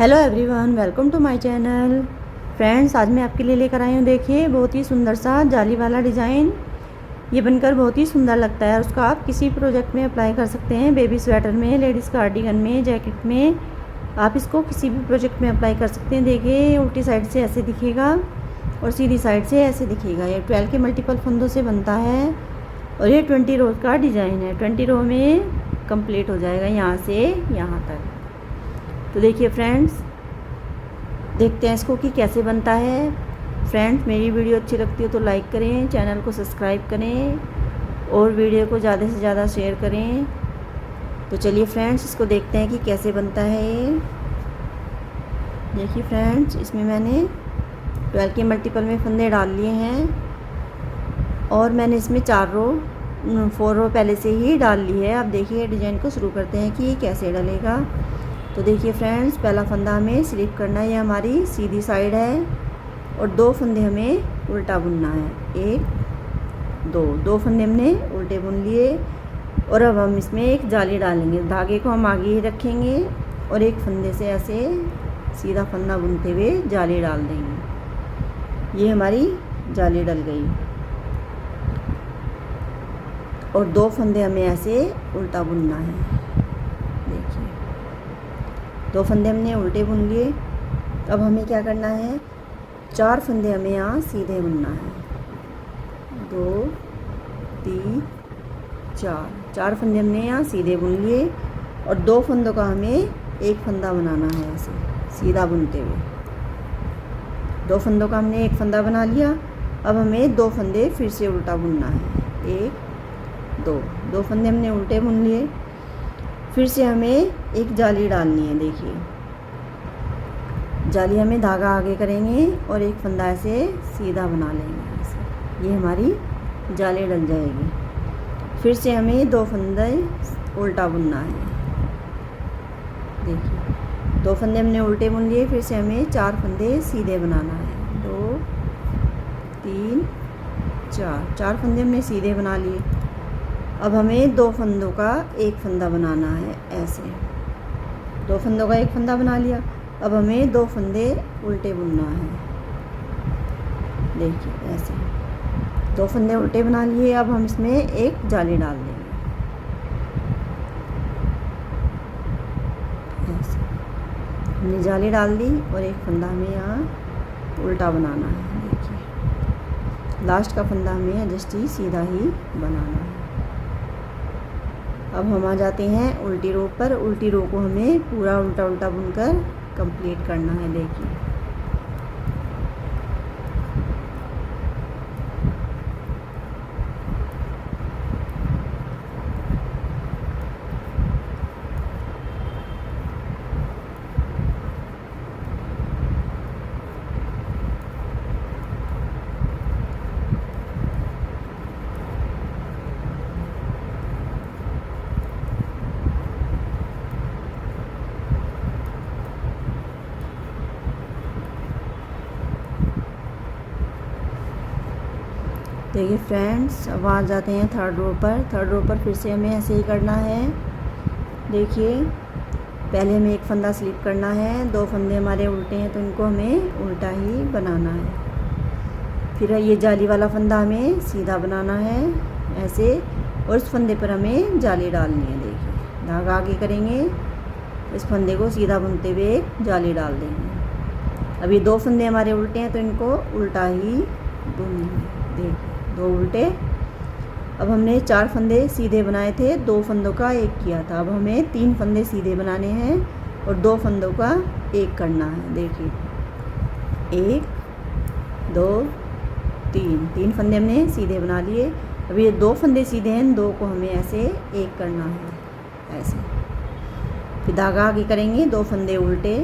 Hello everyone, welcome to my channel. Friends, आज मैं आपके लिए लेकर आई हूँ, देखिए बहुत ही सुंदर सा जाली वाला डिज़ाइन। ये बनकर बहुत ही सुंदर लगता है और उसको आप किसी प्रोजेक्ट में अप्लाई कर सकते हैं। बेबी स्वेटर में, लेडीज़ कार्डिगन में, जैकेट में, आप इसको किसी भी प्रोजेक्ट में अप्लाई कर सकते हैं। देखिए उल्टी साइड से ऐसे दिखेगा और सीधी साइड से ऐसे दिखेगा। ये 12 के मल्टीपल फंदों से बनता है और ये 20 रोज़ का डिज़ाइन है। 20 रो में कंप्लीट हो जाएगा यहाँ से यहाँ तक। तो देखिए फ्रेंड्स, देखते हैं इसको कि कैसे बनता है। फ्रेंड्स, मेरी वीडियो अच्छी लगती है तो लाइक करें, चैनल को सब्सक्राइब करें और वीडियो को ज़्यादा से ज़्यादा शेयर करें। तो चलिए फ्रेंड्स, इसको देखते हैं कि कैसे बनता है ये। देखिए फ्रेंड्स, इसमें मैंने 12 के मल्टीपल में फंदे डाल लिए हैं और मैंने इसमें 4 रो पहले से ही डाल ली है। अब देखिए डिज़ाइन को शुरू करते हैं कि ये कैसे डलेगा। तो देखिए फ्रेंड्स, पहला फंदा हमें स्लिप करना है, ये हमारी सीधी साइड है और 2 फंदे हमें उल्टा बुनना है। 1 2 फंदे हमने उल्टे बुन लिए और अब हम इसमें एक जाली डालेंगे। धागे को हम आगे ही रखेंगे और एक फंदे से ऐसे सीधा फंदा बुनते हुए जाली डाल देंगे। ये हमारी जाली डल गई और 2 फंदे हमें ऐसे उल्टा बुनना है। देखिए 2 फंदे हमने उल्टे बुन लिए। अब हमें क्या करना है, 4 फंदे हमें यहाँ सीधे बुनना है। 2 3 4 फंदे हमने यहाँ सीधे बुन लिए और 2 फंदों का हमें एक फंदा बनाना है ऐसे सीधा बुनते हुए। 2 फंदों का हमने एक फंदा बना लिया। अब हमें 2 फंदे फिर से उल्टा बुनना है। 1 2 फंदे हमने उल्टे बुन लिए। फिर से हमें एक जाली डालनी है। देखिए जाली हमें धागा आगे करेंगे और एक फंदा ऐसे सीधा बना लेंगे ऐसे। ये हमारी जाली डल जाएगी। फिर से हमें 2 फंदे उल्टा बुनना है। देखिए 2 फंदे हमने उल्टे बुन लिए। फिर से हमें 4 फंदे सीधे बनाना है। 2 3 4 फंदे हमने सीधे बना लिए। अब हमें 2 फंदों का एक फंदा बनाना है ऐसे। 2 फंदों का एक फंदा बना लिया। अब हमें 2 फंदे उल्टे बुनना है। देखिए ऐसे 2 फंदे उल्टे बना लिए। अब हम इसमें एक जाली डाल देंगे ऐसे। हमने जाली डाल दी और एक फंदा हमें यहाँ उल्टा बनाना है। देखिए लास्ट का फंदा हमें जस्ट ही सीधा ही बनाना है। अब हम आ जाते हैं उल्टी रो पर। उल्टी रो को हमें पूरा उल्टा उल्टा बुनकर कंप्लीट करना है। देखिए देखिए फ्रेंड्स, अब आ जाते हैं 3rd रो पर। 3rd रो पर फिर से हमें ऐसे ही करना है। देखिए पहले हमें एक फंदा स्लिप करना है। 2 फंदे हमारे उल्टे हैं तो इनको हमें उल्टा ही बनाना है। फिर ये जाली वाला फंदा हमें सीधा बनाना है ऐसे और इस फंदे पर हमें जाली डालनी है। देखिए धागा आगे करेंगे, इस फंदे को सीधा बुनते हुए जाली डाल देंगे। अब ये 2 फंदे हमारे उल्टे हैं तो इनको उल्टा ही बुनेंगे। देखिए 2 उल्टे। अब हमने 4 फंदे सीधे बनाए थे, 2 फंदों का एक किया था। अब हमें 3 फंदे सीधे बनाने हैं और 2 फंदों का एक करना है। देखिए 1 2 3 फंदे हमने सीधे बना लिए। अब ये 2 फंदे सीधे हैं, 2 को हमें ऐसे एक करना है ऐसे। फिर धागा आगे करेंगे, 2 फंदे उल्टे,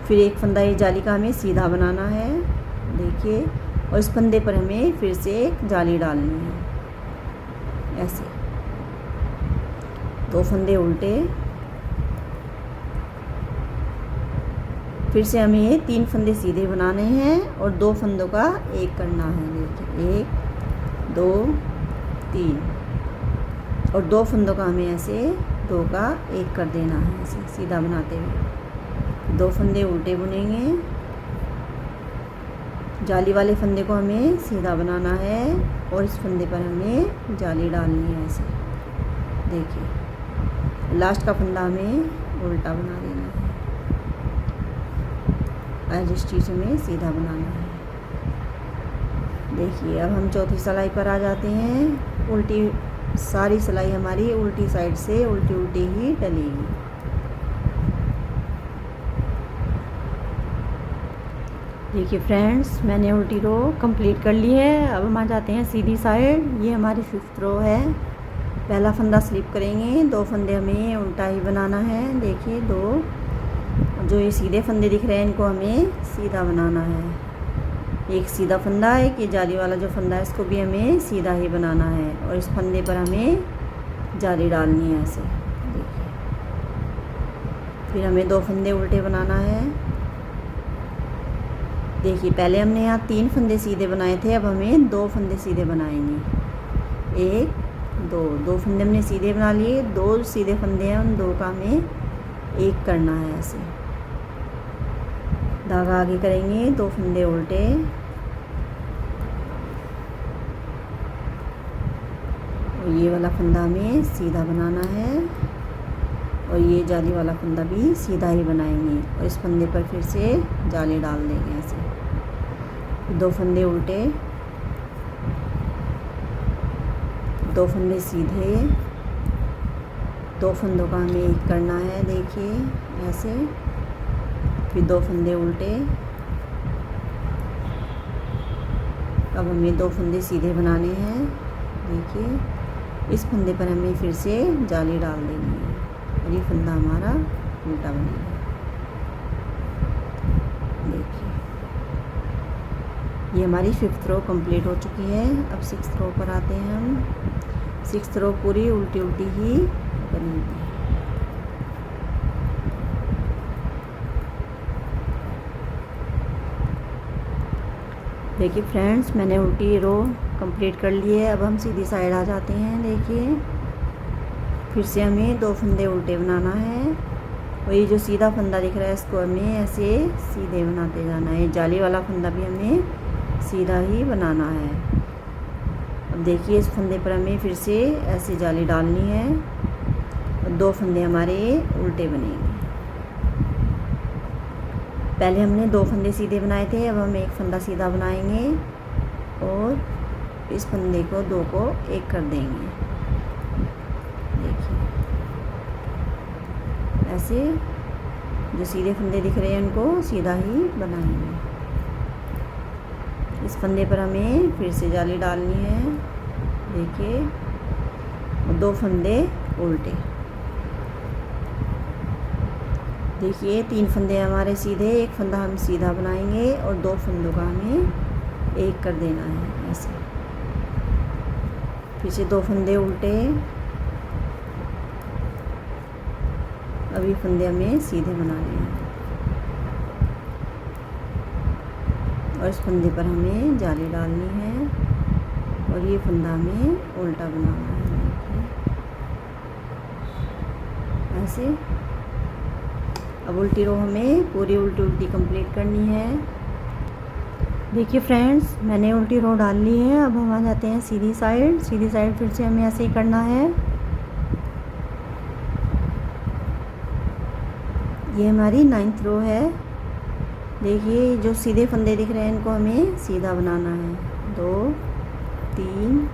फिर एक फंदा ये जाली का हमें सीधा बनाना है। देखिए और इस फंदे पर हमें फिर से एक जाली डालनी है ऐसे। 2 फंदे उल्टे, फिर से हमें 3 फंदे सीधे बनाने हैं और 2 फंदों का एक करना है। देखिए 1 2 3 और 2 फंदों का हमें ऐसे दो का एक कर देना है ऐसे सीधा बनाते हुए। 2 फंदे उल्टे बुनेंगे, जाली वाले फंदे को हमें सीधा बनाना है और इस फंदे पर हमें जाली डालनी है ऐसे। देखिए लास्ट का फंदा हमें उल्टा बना देना है, एज स्टिच में सीधा बनाना है। देखिए अब हम चौथी सिलाई पर आ जाते हैं। उल्टी सारी सिलाई हमारी उल्टी साइड से उल्टी उल्टी ही डलेगी। देखिए फ्रेंड्स, मैंने उल्टी रो कंप्लीट कर ली है। अब हम आ जाते हैं सीधी साइड। ये हमारी 5th रो है। पहला फंदा स्लिप करेंगे, 2 फंदे हमें उल्टा ही बनाना है। देखिए 2 जो ये सीधे फंदे दिख रहे हैं इनको हमें सीधा बनाना है। एक सीधा फंदा है कि जाली वाला जो फंदा है इसको भी हमें सीधा ही बनाना है और इस फंदे पर हमें जाली डालनी है ऐसे। देखिए फिर हमें 2 फंदे उल्टे बनाना है। देखिए पहले हमने यहाँ 3 फंदे सीधे बनाए थे, अब हमें 2 फंदे सीधे बनाएंगे। 1 2 फंदे हमने सीधे बना लिए। 2 सीधे फंदे हैं, उन 2 का हमें एक करना है ऐसे। धागा आगे करेंगे, 2 फंदे उल्टे, और ये वाला फंदा हमें सीधा बनाना है और ये जाली वाला फंदा भी सीधा ही बनाएंगे और इस फंदे पर फिर से जाली डाल देंगे ऐसे। 2 फंदे उल्टे, 2 फंदे सीधे, 2 फंदों का हमें एक करना है। देखिए ऐसे, फिर 2 फंदे उल्टे। अब हमें 2 फंदे सीधे बनाने हैं। देखिए इस फंदे पर हमें फिर से जाली डाल देनी है और ये फंदा हमारा उल्टा बनेगा। देखिए ये हमारी 5th रो कंप्लीट हो चुकी है। अब 6th रो पर आते हैं हम। 6th रो पूरी उल्टी उल्टी ही बनेगी। देखिए फ्रेंड्स, मैंने उल्टी रो कंप्लीट कर ली है। अब हम सीधी साइड आ जाते हैं। देखिए फिर से हमें 2 फंदे उल्टे बनाना है और ये जो सीधा फंदा दिख रहा है इसको हमें ऐसे सीधे बनाते जाना है। जाली वाला फंदा भी हमें सीधा ही बनाना है। अब देखिए इस फंदे पर हमें फिर से ऐसे जाली डालनी है और 2 फंदे हमारे उल्टे बनेंगे। पहले हमने 2 फंदे सीधे बनाए थे, अब हम एक फंदा सीधा बनाएंगे और इस फंदे को 2 को एक कर देंगे। देखिए ऐसे जो सीधे फंदे दिख रहे हैं उनको सीधा ही बनाएंगे। इस फंदे पर हमें फिर से जाली डालनी है। देखिए और 2 फंदे उल्टे। देखिए 3 फंदे हमारे सीधे, एक फंदा हम सीधा बनाएंगे और 2 फंदों का हमें एक कर देना है ऐसे। पीछे 2 फंदे उल्टे, अभी फंदे हमें सीधे बनाने हैं और इस फंदे पर हमें जाली डालनी है और ये फंदा हमें उल्टा बनाना है। ऐसे अब उल्टी रो हमें पूरी उल्टी उल्टी कंप्लीट करनी है। देखिए फ्रेंड्स, मैंने उल्टी रो डाल ली है। अब हम आ जाते हैं सीधी साइड। सीधी साइड फिर से हमें ऐसे ही करना है। ये हमारी 9th रो है। देखिए जो सीधे फंदे दिख रहे हैं इनको हमें सीधा बनाना है। 2 3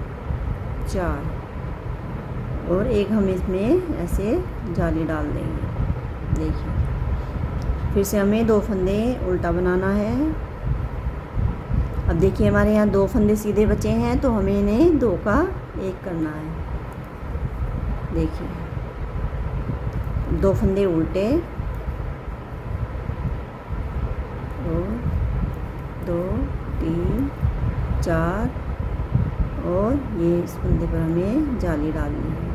4 और एक हम इसमें ऐसे जाली डाल देंगे। देखिए फिर से हमें 2 फंदे उल्टा बनाना है। अब देखिए हमारे यहाँ 2 फंदे सीधे बचे हैं तो हमें इन्हें 2 का एक करना है। देखिए 2 फंदे उल्टे और 2 3 4 और ये इस फंदे पर हमें जाली डालनी है।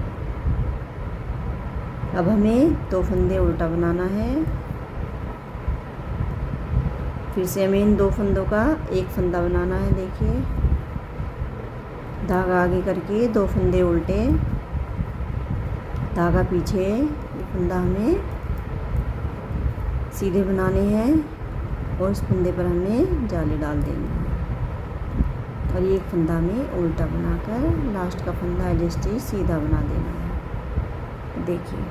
अब हमें 2 फंदे उल्टा बनाना है। फिर से हमें इन 2 फंदों का एक फंदा बनाना है। देखिए धागा आगे करके 2 फंदे उल्टे धागा पीछे, ये फंदा हमें सीधे बनाने हैं और इस फंदे पर हमें जाली डाल देनी है और ये फंदा में उल्टा बनाकर लास्ट का फंदा एज स्टिच सीधा बना देना है। देखिए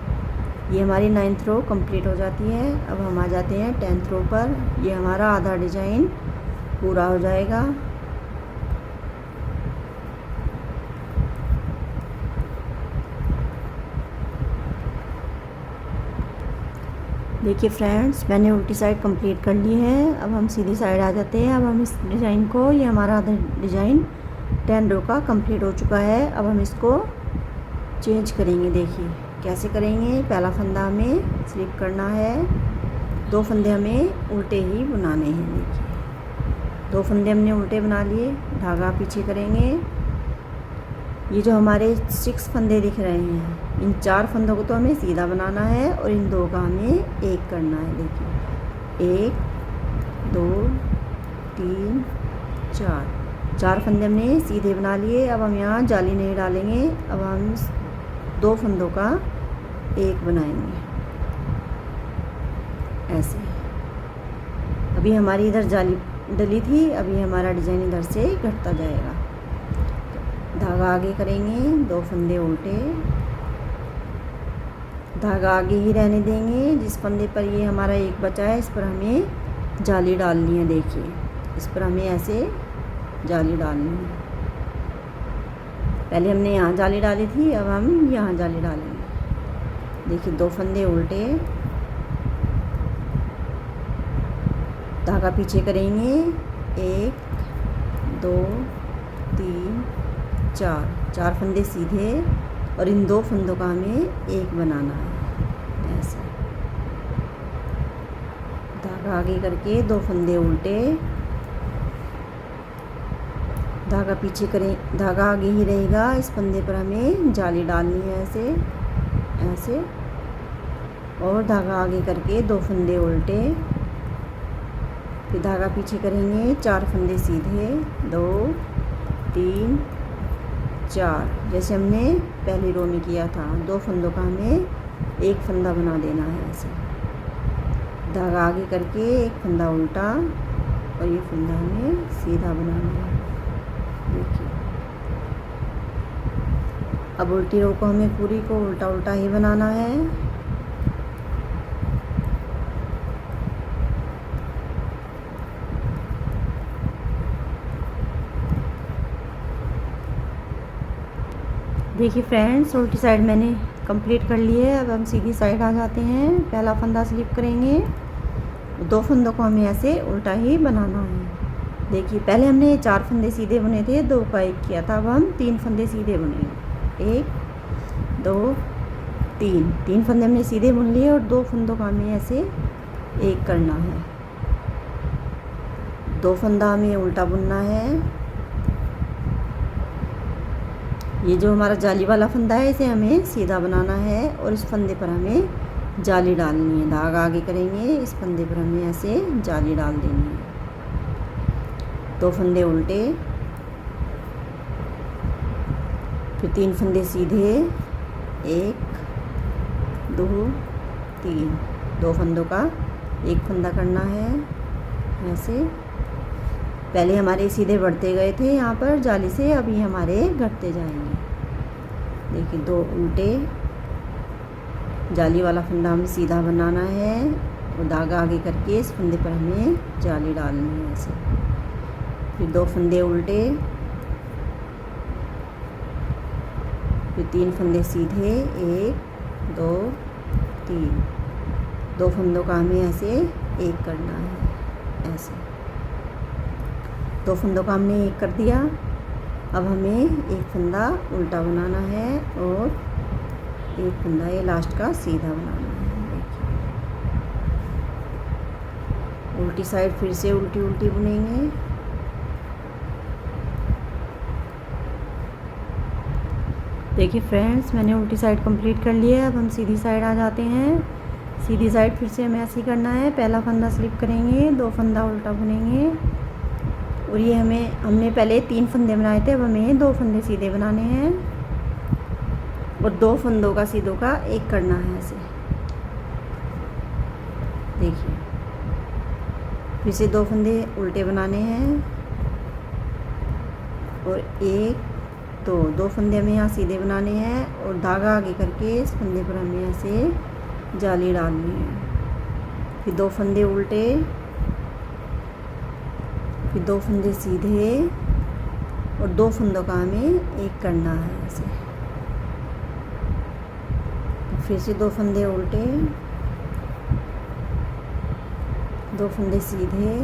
ये हमारी 9th रो कंप्लीट हो जाती है। अब हम आ जाते हैं 10th रो पर। ये हमारा आधा डिजाइन पूरा हो जाएगा। देखिए फ्रेंड्स, मैंने उल्टी साइड कंप्लीट कर ली है। अब हम सीधी साइड आ जाते हैं। अब हम इस डिज़ाइन को, ये हमारा आधा डिज़ाइन 10 रो का कंप्लीट हो चुका है। अब हम इसको चेंज करेंगे। देखिए कैसे करेंगे। पहला फंदा हमें स्लिप करना है, 2 फंदे हमें उल्टे ही बनाने हैं। देखिए 2 फंदे हमने उल्टे बना लिए, धागा पीछे करेंगे। ये जो हमारे 6 फंदे दिख रहे हैं, इन 4 फंदों को तो हमें सीधा बनाना है और इन 2 का हमें एक करना है। देखिए 1 2 3 4 फंदे हमने सीधे बना लिए। अब हम यहाँ जाली नहीं डालेंगे। अब हम 2 फंदों का एक बनाएंगे ऐसे। अभी हमारी इधर जाली डली थी, अभी हमारा डिज़ाइन इधर से घटता जाएगा। धागा आगे करेंगे, 2 फंदे उल्टे, धागा आगे ही रहने देंगे। जिस फंदे पर ये हमारा एक बचा है, इस पर हमें जाली डालनी है। देखिए इस पर हमें ऐसे जाली डालनी है। पहले हमने यहाँ जाली डाली थी, अब हम यहाँ जाली डालेंगे। देखिए 2 फंदे उल्टे, धागा पीछे करेंगे, 1 2 3 4 फंदे सीधे और इन 2 फंदों का हमें एक बनाना है ऐसे। धागा आगे करके 2 फंदे उल्टे, धागा पीछे करें, धागा आगे ही रहेगा। इस फंदे पर हमें जाली डालनी है ऐसे ऐसे, और धागा आगे करके 2 फंदे उल्टे, फिर धागा पीछे करेंगे, 4 फंदे सीधे, 2 3 4, जैसे हमने पहली रो में किया था। 2 फंदों का हमें एक फंदा बना देना है ऐसे। धागा आगे करके 1 फंदा उल्टा और ये फंदा हमें सीधा बनाना है। देखिए अब उल्टी रो को हमें पूरी को उल्टा उल्टा ही बनाना है। देखिए फ्रेंड्स, उल्टी साइड मैंने कंप्लीट कर ली है। अब हम सीधी साइड आ जाते हैं। पहला फंदा स्लिप करेंगे, 2 फंदों को हमें ऐसे उल्टा ही बनाना है। देखिए पहले हमने 4 फंदे सीधे बुने थे, 2 का एक किया था। अब हम 3 फंदे सीधे बुनेंगे, 1 2 3 फंदे हमने सीधे बुन लिए और 2 फंदों का हमें ऐसे एक करना है। 2 फंदा हमें उल्टा बुनना है। ये जो हमारा जाली वाला फंदा है, इसे हमें सीधा बनाना है और इस फंदे पर हमें जाली डालनी है। धागा आगे करेंगे, इस फंदे पर हमें ऐसे जाली डाल देनी है। 2 फंदे उल्टे, फिर 3 फंदे सीधे, 1 2 3, 2 फंदों का एक फंदा करना है ऐसे। पहले हमारे सीधे बढ़ते गए थे यहाँ पर जाली से, अभी हमारे घटते जाएंगे। देखिए 2 उल्टे, जाली वाला फंदा हमें सीधा बनाना है और धागा आगे करके इस फंदे पर हमें जाली डालनी है ऐसे। फिर 2 फंदे उल्टे, फिर 3 फंदे सीधे, 1 2 3, 2 फंदों का हमें ऐसे एक करना है ऐसे। 2 फंदों का हमने एक कर दिया। अब हमें एक फंदा उल्टा बनाना है और एक फंदा ये लास्ट का सीधा बनाना है। देखिए उल्टी साइड फिर से उल्टी उल्टी बुनेंगे। देखिए फ्रेंड्स, मैंने उल्टी साइड कंप्लीट कर लिया है। अब हम सीधी साइड आ जाते हैं। सीधी साइड फिर से हमें ऐसे ही करना है। पहला फंदा स्लिप करेंगे, 2 फंदा उल्टा बुनेंगे और ये हमने पहले 3 फंदे बनाए थे, अब हमें 2 फंदे सीधे बनाने हैं। और 2 फंदों का सीधों का एक करना है ऐसे। देखिए फिर से 2 फंदे उल्टे बनाने हैं और 1 2 फंदे हमें यहाँ सीधे बनाने हैं और धागा आगे करके इस फंदे पर हमें ऐसे जाली डालनी है। फिर 2 फंदे उल्टे, फिर 2 फंदे सीधे और 2 फंदों का हमें एक करना है ऐसे। फिर से 2 फंदे उल्टे, 2 फंदे सीधे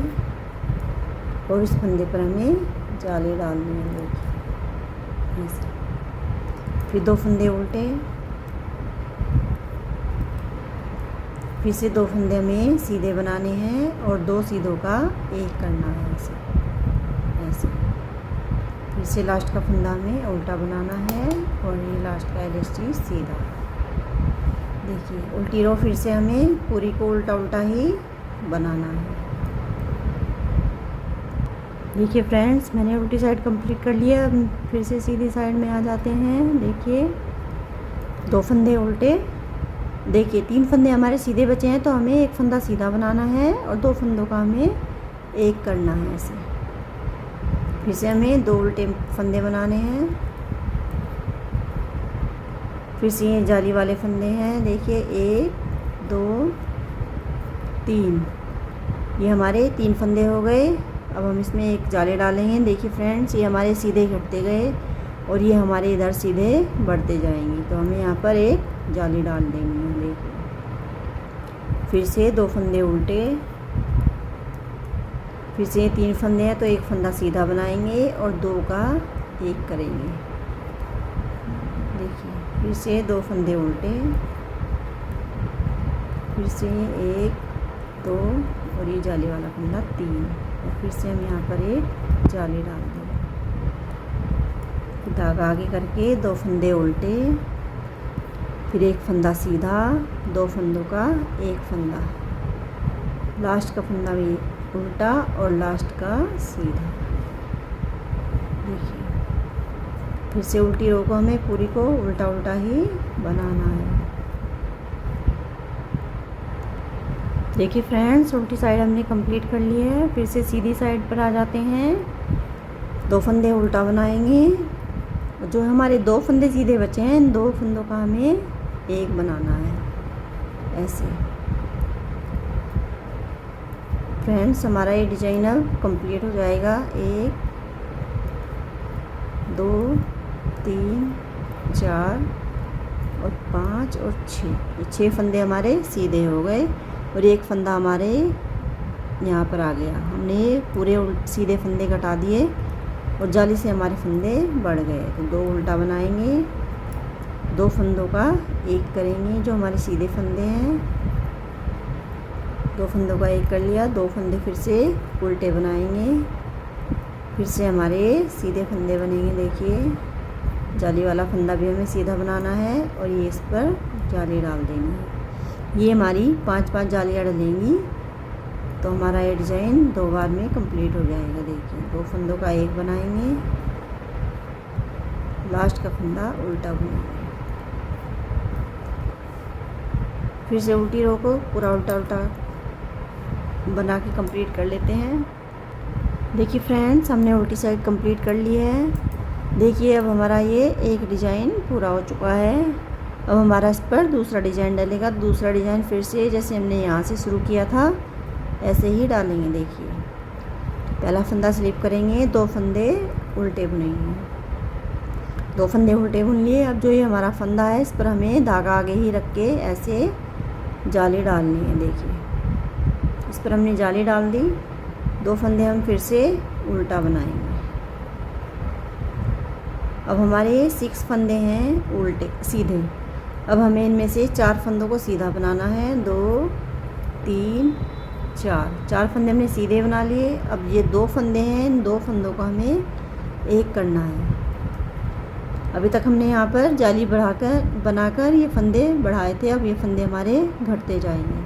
और इस फंदे पर हमें जाली डालनी है। देखिए ऐसे। फिर 2 फंदे उल्टे, फिर से 2 फंदे हमें सीधे बनाने हैं और 2 सीधों का एक करना है ऐसे ऐसे। फिर से लास्ट का फंदा हमें उल्टा बनाना है और ये लास्ट का इलास्टिक सीधा। देखिए उल्टी रो फिर से हमें पूरी को उल्टा उल्टा ही बनाना है। देखिए फ्रेंड्स, मैंने उल्टी साइड कंप्लीट कर लिया। अब फिर से सीधी साइड में आ जाते हैं। देखिए 2 फंदे उल्टे, देखिए 3 फंदे हमारे सीधे बचे हैं तो हमें एक फंदा सीधा बनाना है और 2 फंदों का हमें एक करना है ऐसे। फिर से हमें 2 उल्टे फंदे बनाने हैं। फिर से ये जाली वाले फंदे हैं। देखिए 1 2 3, ये हमारे 3 फंदे हो गए। अब हम इसमें एक जाली डालेंगे। देखिए फ्रेंड्स, ये हमारे सीधे घटते गए और ये हमारे इधर सीधे बढ़ते जाएंगे तो हमें यहाँ पर एक जाली डाल देनी है। देखिए फिर से 2 फंदे उल्टे, फिर से 3 फंदे हैं तो एक फंदा सीधा बनाएंगे और 2 का एक करेंगे। देखिए फिर से 2 फंदे उल्टे, फिर से 1 2 और ये जाली वाला फंदा 3 और फिर से हम यहाँ पर एक जाली डाल दें। धागा आगे करके 2 फंदे उल्टे, फिर एक फंदा सीधा, 2 फंदों का एक फंदा, लास्ट का फंदा भी उल्टा और लास्ट का सीधा। देखिए फिर से उल्टी रो को हमें पूरी को उल्टा उल्टा ही बनाना है। देखिए फ्रेंड्स, उल्टी साइड हमने कंप्लीट कर ली है। फिर से सीधी साइड पर आ जाते हैं। 2 फंदे उल्टा बनाएंगे, जो हमारे 2 फंदे सीधे बचे हैं इन 2 फंदों का हमें एक बनाना है ऐसे। फ्रेंड्स, हमारा ये डिजाइन अब कंप्लीट हो जाएगा। 1 2 3 4 और 5 और 6, ये 6 फंदे हमारे सीधे हो गए और एक फंदा हमारे यहाँ पर आ गया। हमने पूरे सीधे फंदे घटा दिए और जाली से हमारे फंदे बढ़ गए तो 2 उल्टा बनाएंगे, 2 फंदों का एक करेंगे जो हमारे सीधे फंदे हैं। 2 फंदों का एक कर लिया, 2 फंदे फिर से उल्टे बनाएंगे, फिर से हमारे सीधे फंदे बनेंगे। देखिए जाली वाला फंदा भी हमें सीधा बनाना है और ये इस पर जाली डाल देनी है। ये हमारी 5-5 जालियाँ डलेंगी तो हमारा ये डिज़ाइन 2 बार में कंप्लीट हो जाएगा। देखिए 2 फंदों का एक बनाएंगे, लास्ट का फंदा उल्टा बनाएंगे, फिर से उल्टी रो को पूरा उल्टा उल्टा बना के कंप्लीट कर लेते हैं। देखिए फ्रेंड्स, हमने उल्टी साइड कंप्लीट कर ली है। देखिए अब हमारा ये एक डिज़ाइन पूरा हो चुका है। अब हमारा इस पर दूसरा डिज़ाइन डलेगा। दूसरा डिज़ाइन फिर से जैसे हमने यहाँ से शुरू किया था ऐसे ही डालेंगे। देखिए पहला फंदा स्लिप करेंगे, 2 फंदे उल्टे बुनेंगे, 2 फंदे उल्टे बुन लिए। अब जो ये हमारा फंदा है इस पर हमें धागा आगे ही रख के ऐसे जाली डालनी है। देखिए इस पर हमने जाली डाल दी, 2 फंदे हम फिर से उल्टा बनाएंगे। अब हमारे 6 फंदे हैं उल्टे सीधे। अब हमें इनमें से 4 फंदों को सीधा बनाना है। 2 3 4 फंदे हमने सीधे बना लिए। अब ये 2 फंदे हैं, इन 2 फंदों को हमें एक करना है। अभी तक हमने यहाँ पर जाली बनाकर ये फंदे बढ़ाए थे। अब ये फंदे हमारे घटते जाएंगे।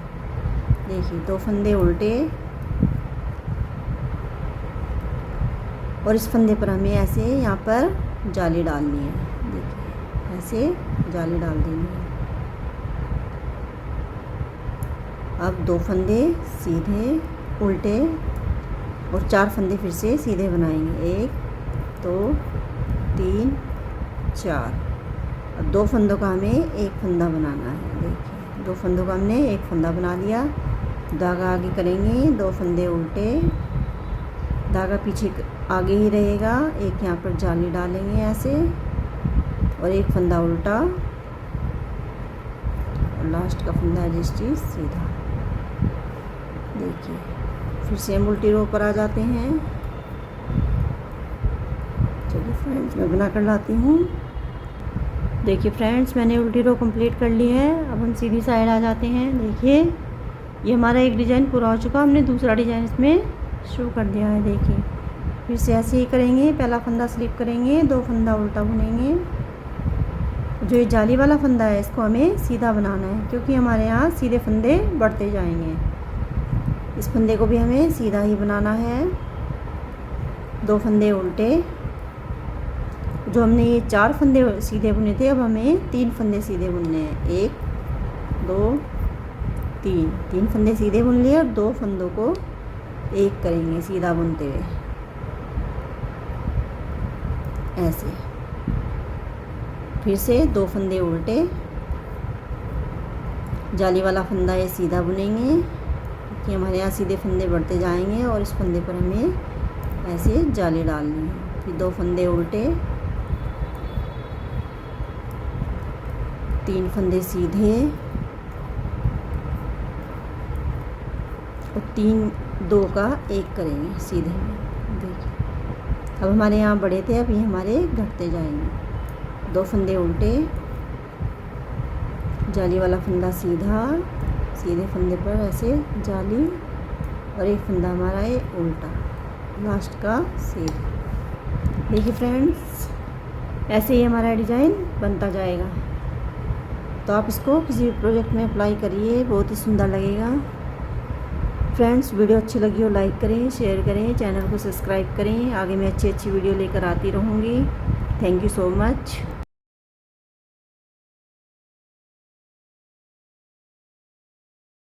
देखिए 2 फंदे उल्टे और इस फंदे पर हमें ऐसे यहाँ पर जाली डालनी है। देखिए ऐसे जाली डाल देंगे। अब 2 फंदे सीधे उल्टे और 4 फंदे फिर से सीधे बनाएंगे। 1 2 3 4। अब 2 फंदों का हमें एक फंदा बनाना है। देखिए 2 फंदों का हमने एक फंदा बना लिया। धागा आगे करेंगे, 2 फंदे उल्टे, धागा पीछे आगे ही रहेगा। एक यहाँ पर जाली डालेंगे ऐसे और एक फंदा उल्टा और लास्ट का फंदा रजिस्ट्री सीधा। देखिए फिर से हम उल्टी रो पर आ जाते हैं। चलिए फ्रेंड्स मैं बना कर लाती हूँ। देखिए फ्रेंड्स मैंने उल्टी रो कंप्लीट कर ली है। अब हम सीधी साइड आ जाते हैं। देखिए ये हमारा एक डिज़ाइन पूरा हो चुका, हमने दूसरा डिज़ाइन इसमें शुरू कर दिया है। देखिए फिर से ऐसे ही करेंगे। पहला फंदा स्लिप करेंगे, 2 फंदा उल्टा बुनेंगे। जो ये जाली वाला फंदा है इसको हमें सीधा बनाना है, क्योंकि हमारे यहाँ सीधे फंदे बढ़ते जाएंगे। इस फंदे को भी हमें सीधा ही बनाना है। 2 फंदे उल्टे। जो हमने ये 4 फंदे सीधे बुने थे, अब हमें 3 फंदे सीधे बुनने हैं। 1 2 3 फंदे सीधे बुन लिए और 2 फंदों को एक करेंगे सीधा बुनते हुए ऐसे। फिर से 2 फंदे उल्टे, जाली वाला फंदा ये सीधा बुनेंगे कि हमारे यहाँ सीधे फंदे बढ़ते जाएंगे और इस फंदे पर हमें ऐसे जाली डालनी है। फिर 2 फंदे उल्टे, 3 फंदे सीधे और 2 का एक करेंगे सीधे में। देखिए अब हमारे यहाँ बड़े थे, अब ये हमारे घटते जाएंगे। 2 फंदे उल्टे, जाली वाला फंदा सीधा, सीधे फंदे पर ऐसे जाली और एक फंदा हमारा ये उल्टा, लास्ट का सीधा। देखिए फ्रेंड्स ऐसे ही हमारा डिज़ाइन बनता जाएगा। तो आप इसको किसी भी प्रोजेक्ट में अप्लाई करिए, बहुत ही सुंदर लगेगा। फ्रेंड्स वीडियो अच्छी लगी हो लाइक करें, शेयर करें, चैनल को सब्सक्राइब करें। आगे मैं अच्छी वीडियो लेकर आती रहूँगी। Thank you so much.